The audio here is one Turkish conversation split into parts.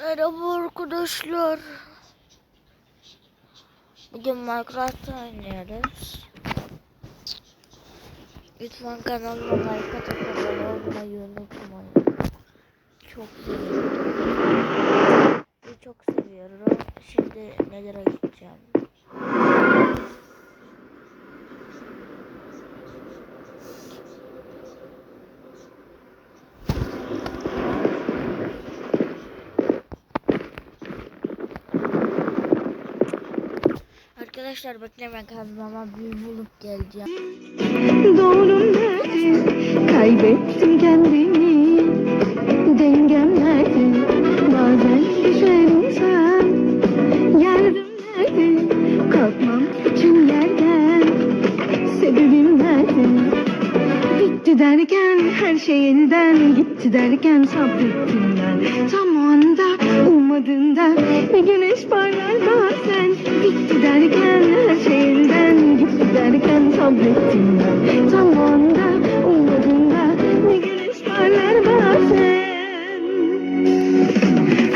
Merhaba arkadaşlar. Bugün Minecraft oynuyoruz. Lütfen kanalıma like atıp abone olmayı unutmayın. Çok seviyorum. Çok seviyorum. Şimdi nelere gideceğim? Arkadaşlar bekleyin, kazmama büyü bulup geleceğim. Doğrum nerede? Kaybettim kendimi. Dengem nerede? Bazen düşer insan. Yardım nerede? Kalkmam için yerden. Sebebim nerede? Bitti derken her şey elden gitti derken sabrettim ben. Tam o anda ummadığında bir güneş parlar bazen. Bitti derken her şey elden gitti derken sabrettim ben. Tam o anda ummadığında bir güneş parlar bazen.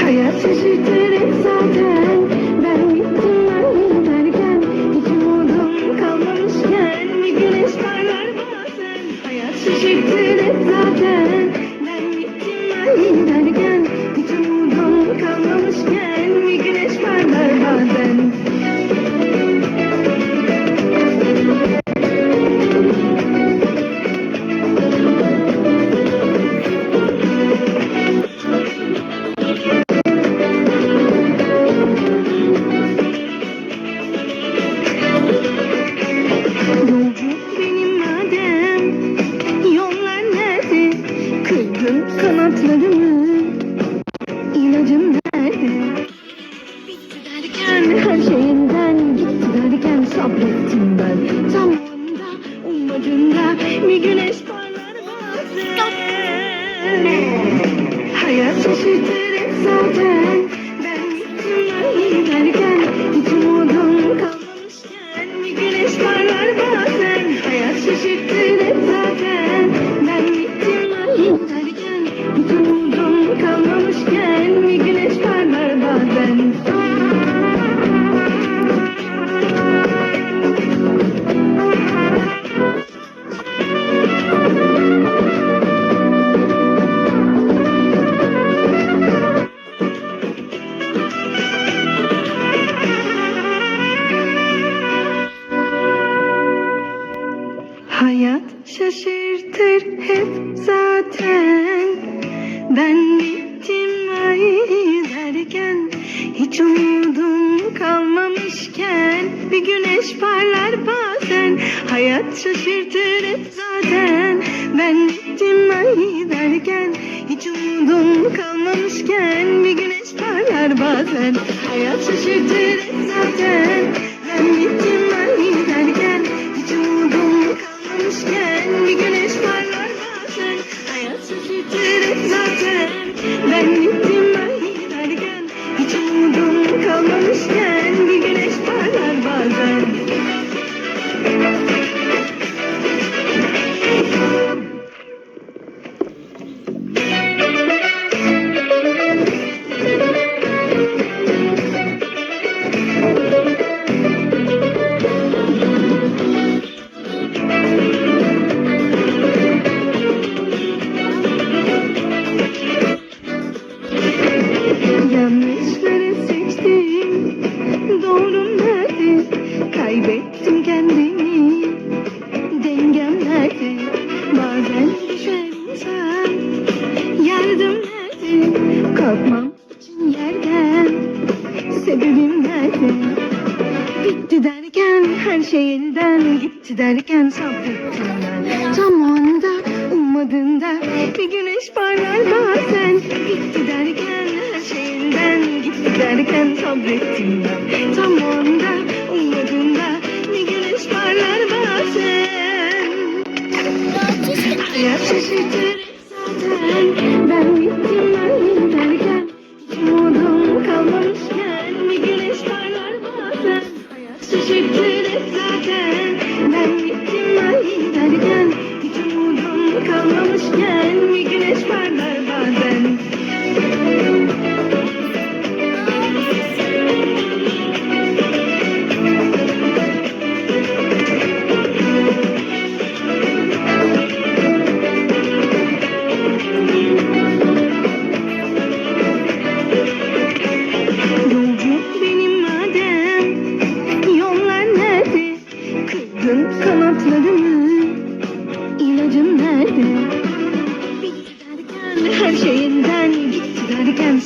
Hayat şaşırtır hep zaten. Ben gittim ben derken hiç umudum kalmamışken bir güneş parlar bazen. Hayat şaşırtır hep zaten. Ben gittim ben derken hiç umudum kalmamışken bir güneş parlar bazen. Yolcu benim madem, yollar nerede? Kırdım kanatlarımı, ilacım nerede? Bitti derken her şeyinden gitti derken sabrettim ben. Tam o anda ummadığında bir güneş parlar bazen. Hayat şaşırtır hep zaten. Ben gittim ben derken hiç umudum kalmamışken bir güneş parlar bazen. Hayat şaşırtır hep zaten. Ben gittim ben derken hiç umudum kalmamışken bir güneş parlar bazen. Hayat şaşırtır hep zaten. Ben gittim ay derken hiç umudum kalmamışken bir güneş parlar bazen. Hayat şaşırtır hep zaten. Ben gittim ay derken hiç umudum kalmamışken bir güneş parlar bazen. Hayat şaşırtır hep zaten. Ben gittim ay derken hiç umudum kalmamışken bir güneş parlar bazen. Hayat şaşırtır hep zaten. Ben gittim ay derken hiç umudum kalmamışken bir güneş parlar bazen. Yanlışları seçtim, doğrum nerede? Kaybettim kendimi, dengem nerede? Bazen düşer insan, yardım nerede? Kalkmam için yerden, sebebim nerede? Bitti derken her şey elden gitti derken sabrettim ben. Tam o anda ummadığında bir güneş parlar bazen. Bitti derken her şey elden gitti derken sabrettim ben. Tam o anda ummadığında bir güneş parlar bazen. Hayat şaşırtır zaten. Ben gittim ben derken hiç umudum kalmamışken bir güneş parlar bazen. Hayat şaşırtır hep zaten. Ben gittim ben derken hiç umudum kalmamışken bir güneş parlar bazen.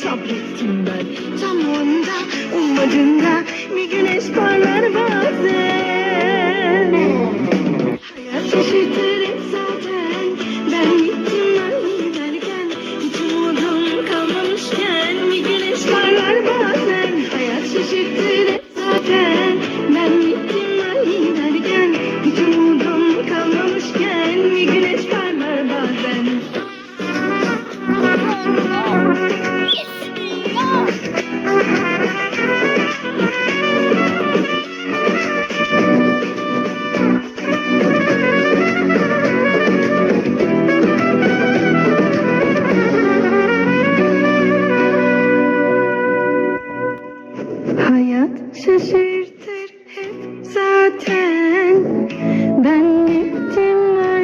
sabrettim ben. Tam onda ummadığında bir güneş parlar bazen. Hayat şaşırtır hep zaten. Ben gittim ben giderken, hiç umudum kalmamışken bir güneş parlar bazen. Hayat şaşırtır hep zaten. Ben gittim ben giderken, hiç umudum kalmamışken bir güneş parlar bazen. Hayat şaşırtır hep zaten. Ben gittim ay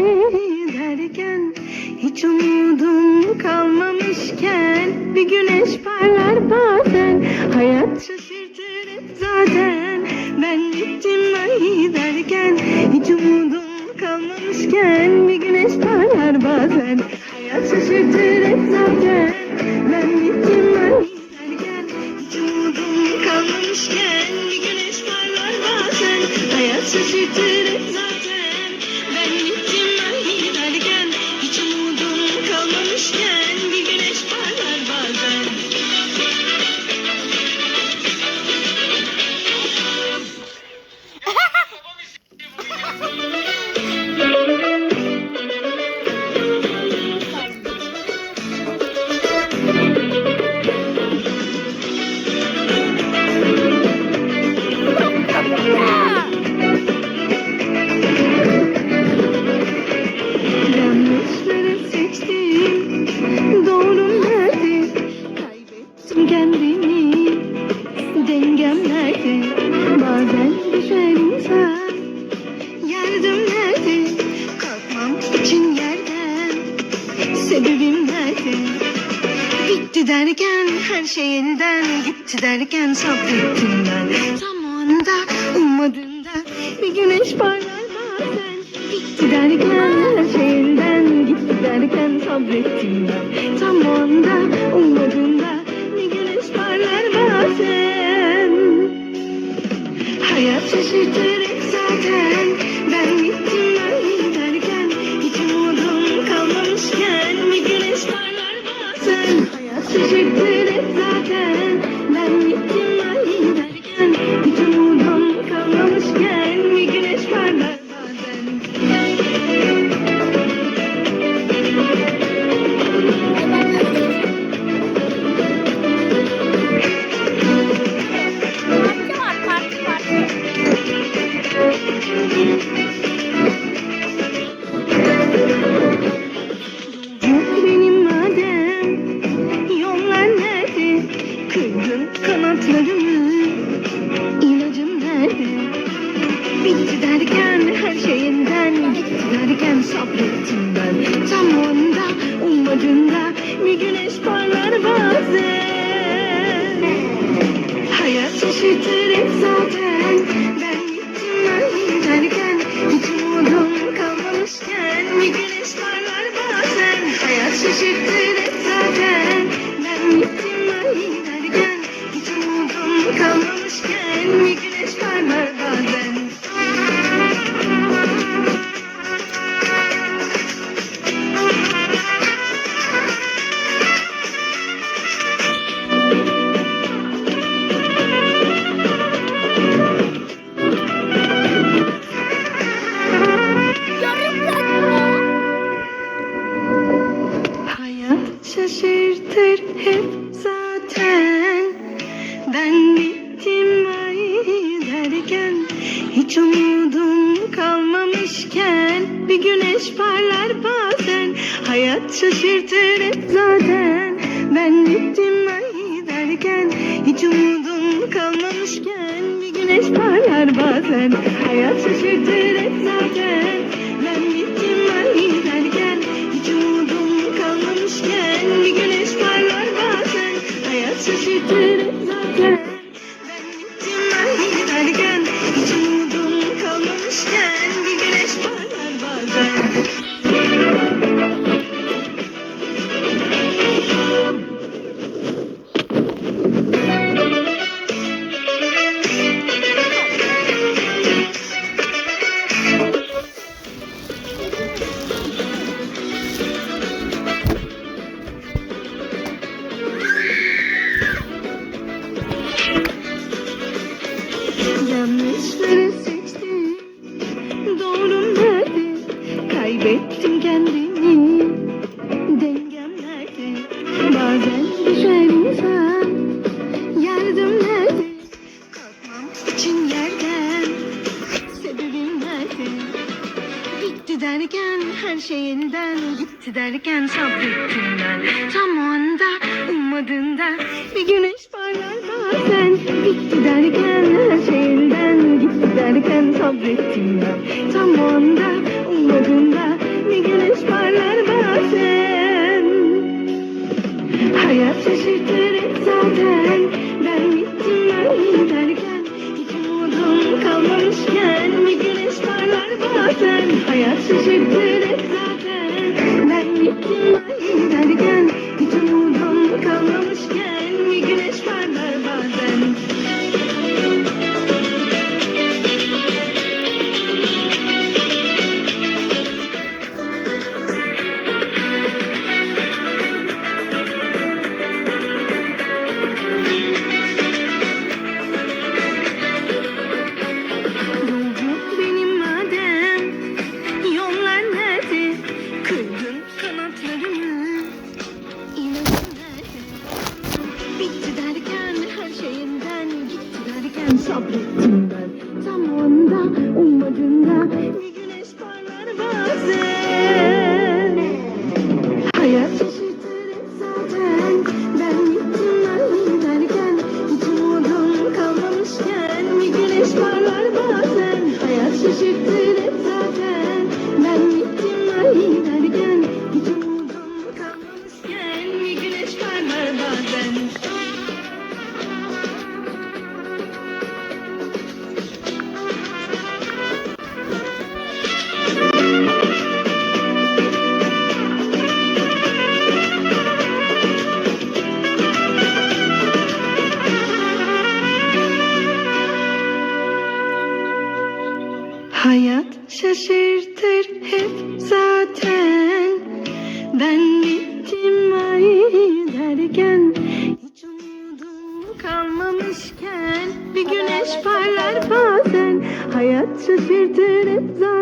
derken, hiç umudum kalmamışken bir güneş parlar bazen. Hayat şaşırtır hep zaten. Ben gittim ay derken, hiç umudum kalmamışken bir güneş parlar bazen. Hayat şaşırtır hep zaten. Ben gittim ay derken, hiç umudum kalmamışken bir güneş parlar bazen. Hayat şaşırtır hep zaten. Ben gittim ben giderken, hiç umudum kalmamışken bir güneş parlar bazen. Yanlışları seçtim, doğrum nerede? Kaybettim kendimi, dengem nerede? Bazen düşer insan, yardım nerede? Kalkmam için yerden, sebebim nerede? Bitti derken her şey elden gitti derken sabrettim ben. Tam o anda ummadığında bir güneş parlar bazen. Bitti derken her şey elden gitti derken sabrettim ben. Tam o anda ummadığında bir güneş parlar bazen. Hayat şaşırtır hep zaten. Ben gittim ben giderken, hiç umudum kalmamışken bir güneş parlar bazen. Hayat şaşırtır hep zaten. Ben gittim ben giderken, hiç umudum kalmamışken bir güneş parlar bazen. Parti var, parti. Yok benim madem, yollar nerede? Kırdın kanatlarımı, ilacım nerede? Bitti derken her şeyinden gitti derken sabrettim ben. Tam o anda ummadığında bir güneş parlar bazen. Hayat şaşırtır hep zaten. Ben gittim ben derken, hiç umudum kalmamışken bir güneş parlar bazen. Hayat şaşırtır hep zaten. Ben gittim ben derken, hiç umudum kalmamışken bir güneş parlar bazen. Hayat şaşırtır hep zaten. Ben bittim ay derken, hiç umudum kalmamışken bir güneş parlar bazen. Hayat şaşırtır hep zaten. Ben bittim ay derken, hiç umudum kalmamışken bir güneş parlar bazen. Hayat şaşırtır hep zaten. Ben bittim ay derken, hiç umudum kalmamışken bir güneş parlar bazen. Hayat şaşırtır hep zaten. Ben bittim ay derken, hiç umudum kalmamışken bir güneş parlar bazen. Yanlışları seçtim, doğrum nerede? Kaybettim kendimi, dengem nerede? Bazen düşer insan, yardım nerede? Kalkmam için yerden, sebebim nerede? Bitti derken her şey elden gitti derken sabrettim ben. Tam o anda ummadığında bir güneş parlar bazen. Bitti derken her şey elden gitti derken sabrettim ben. Tam o anda ummadığında bir güneş parlar bazen. Hayat şaşırtır hep zaten. Ben gittim ben derken hiç umudum kalmamışken bir güneş parlar bazen. Hayat şaşırtır hep zaten. Ben gittim ben derken hiç umudum kalmamışken bir güneş parlar bazen. Yolculuk benim madem, yollar nerede? Kırdın kanatlarımı, inanın nerede? Bitti derken her şeyinden gitti derken sabrettim ben. Tam o anda ummadığında bir güneş parlar bazen. Hayat şaşırtır hep zaten. Ben gittim ben derken hiç umudum kalmamışken bir güneş parlar bazen. Hayat şaşırtır hep zaten. Ben gittim ben derken hiç umudum kalmamışken bir güneş parlar bazen. Hayat şaşırtır hep zaten. Ben gittim ay derken hiç umudum kalmamışken bir güneş parlar bazen. Hayat şaşırtır hep zaten.